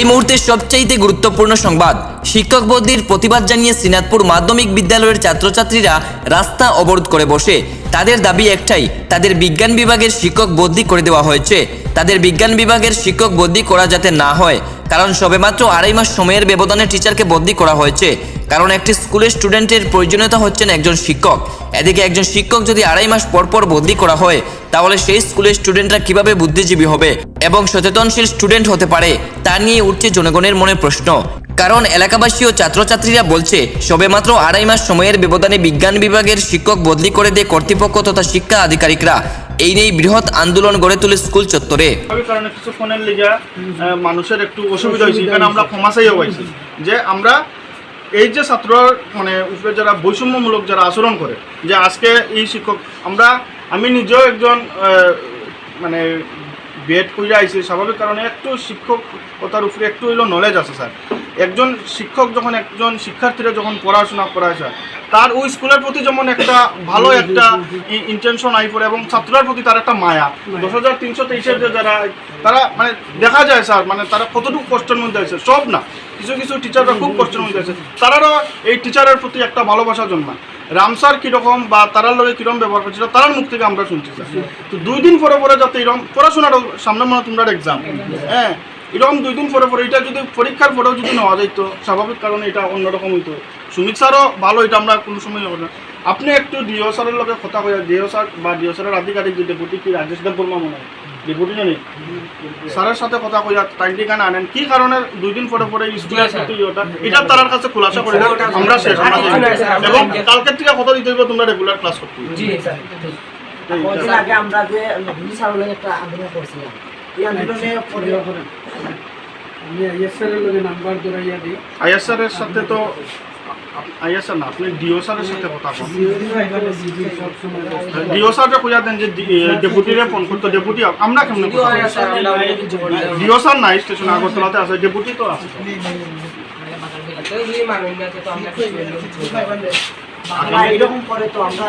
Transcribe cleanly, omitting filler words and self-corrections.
এই মুহূর্তে সবচাইতে গুরুত্বপূর্ণ সংবাদ, শিক্ষক বদলির প্রতিবাদ জানিয়ে শ্রীনাথপুর মাধ্যমিক বিদ্যালয়ের ছাত্রছাত্রীরা রাস্তা অবরোধ করে বসে। তাদের দাবি একটাই, তাদের বিজ্ঞান বিভাগের শিক্ষক বদলি করে দেওয়া হয়েছে। তাদের বিজ্ঞান বিভাগের শিক্ষক বদলি করা যাতে না হয়, কারণ সবেমাত্র 2.5 মাস সময়ের ব্যবধানে টিচারকে বদলি করা হয়েছে। কারণ একটি স্কুলের স্টুডেন্টের প্রয়োজনীয়তা হচ্ছেন একজন শিক্ষক। এদিকে একজন শিক্ষক যদি 2.5 মাস পর পর বদলি করা হয়, তাহলে সেই স্কুলের স্টুডেন্টরা কিভাবে বুদ্ধিজীবী হবে এবং সচেতনশীল স্টুডেন্ট হতে পারে, তা নিয়ে উঠছে জনগণের মনে প্রশ্ন। কারণ এলাকাবাসী ও ছাত্রছাত্রীরা বলছে, সবেমাত্র 2.5 মাস সময়ের ব্যবধানে বিজ্ঞান বিভাগের শিক্ষক বদলি করে দেয় কর্তৃপক্ষ তথা শিক্ষা আধিকারিকরা। এই নিয়ে বৃহৎ আন্দোলন গড়ে তুলে স্কুল চত্বরে। কারণে কিছুক্ষণের লিগে মানুষের একটু অসুবিধা হয়েছে, এখানে আমরা ক্ষমা চাইও পাইছি যে আমরা এই যে ছাত্র মানে উপরে যারা বৈষম্যমূলক যারা আচরণ করে, যে আজকে এই শিক্ষক আমি নিজেও একজন মানে বিএড করে আইছি, স্বাভাবিক কারণে একটু শিক্ষকতার উপরে একটু হইলেও নলেজ আছে স্যার। একজন শিক্ষক যখন একজন শিক্ষার্থীরা যখন পড়াশোনা করায় স্যার, তার ওই স্কুলের প্রতি যেমন একটা ভালো একটা ইন্টেনশন আই পড়ে এবং ছাত্রর প্রতি তার একটা মায়া। 10,323-এর যে যারা তারা মানে দেখা যায় স্যার, মানে তারা কতটুকু কষ্টের মধ্যে আছে, সব না, কিছু কিছু টিচাররা খুব কষ্টের মধ্যে আছে, তারারও এই টিচারের প্রতি একটা ভালোবাসা জন্মায়। রাম স্যার কীরকম বা তারার লগে কীরকম ব্যবহার করছিল তারার মুখ থেকে আমরা শুনছি স্যার। তো 2 দিন পরে পরে যাতে এরকম পড়াশোনার সামনে মানে তোমরা এক্সাম, হ্যাঁ, এরকম 2 দিন পরে পরে এটা যদি পরীক্ষার পরেও যদি নেওয়া যেত, স্বাভাবিক কারণে এটা অন্যরকম হইতো। সুমিত স্যারও ভালো, এটা আমরা কোনো সময় হবে না। আপনি একটু ডিও স্যারের লগে কথা কইয়া, ডিও স্যার বা ডিও স্যারের আধিকারিক যে ডেপুটি কি রাজেশ দেব বর্মা মনে হয় ডেপুটি জানি স্যারের সাথে কথা কইয়া টাইম ঠিকানা আনেন, কি কারণে 2 দিন পরে পরে স্কুলের প্রতি এটা তার কাছে খোলাসা করে আমরা শেষ এবং কালকের থেকে কথা দিতে হবে তোমরা রেগুলার ক্লাস করতে। আগে আমরা যে একটা আন্দোলন করছিলাম, এই আন্দোলনে আইএসআরের সাথে তো আইএসআর না, আপনি ডিও স্যারের সাথে কথা বলুন। ডিও স্যারটা কইয়া দেন যে ডেপুটিরে ফোন করতো, ডেপুটি আমরা কেমন ডিও স্যার নাই স্টেশনে, আগরতলাতে আছে, ডেপুটি তো আছে। এরকম করে তো আমরা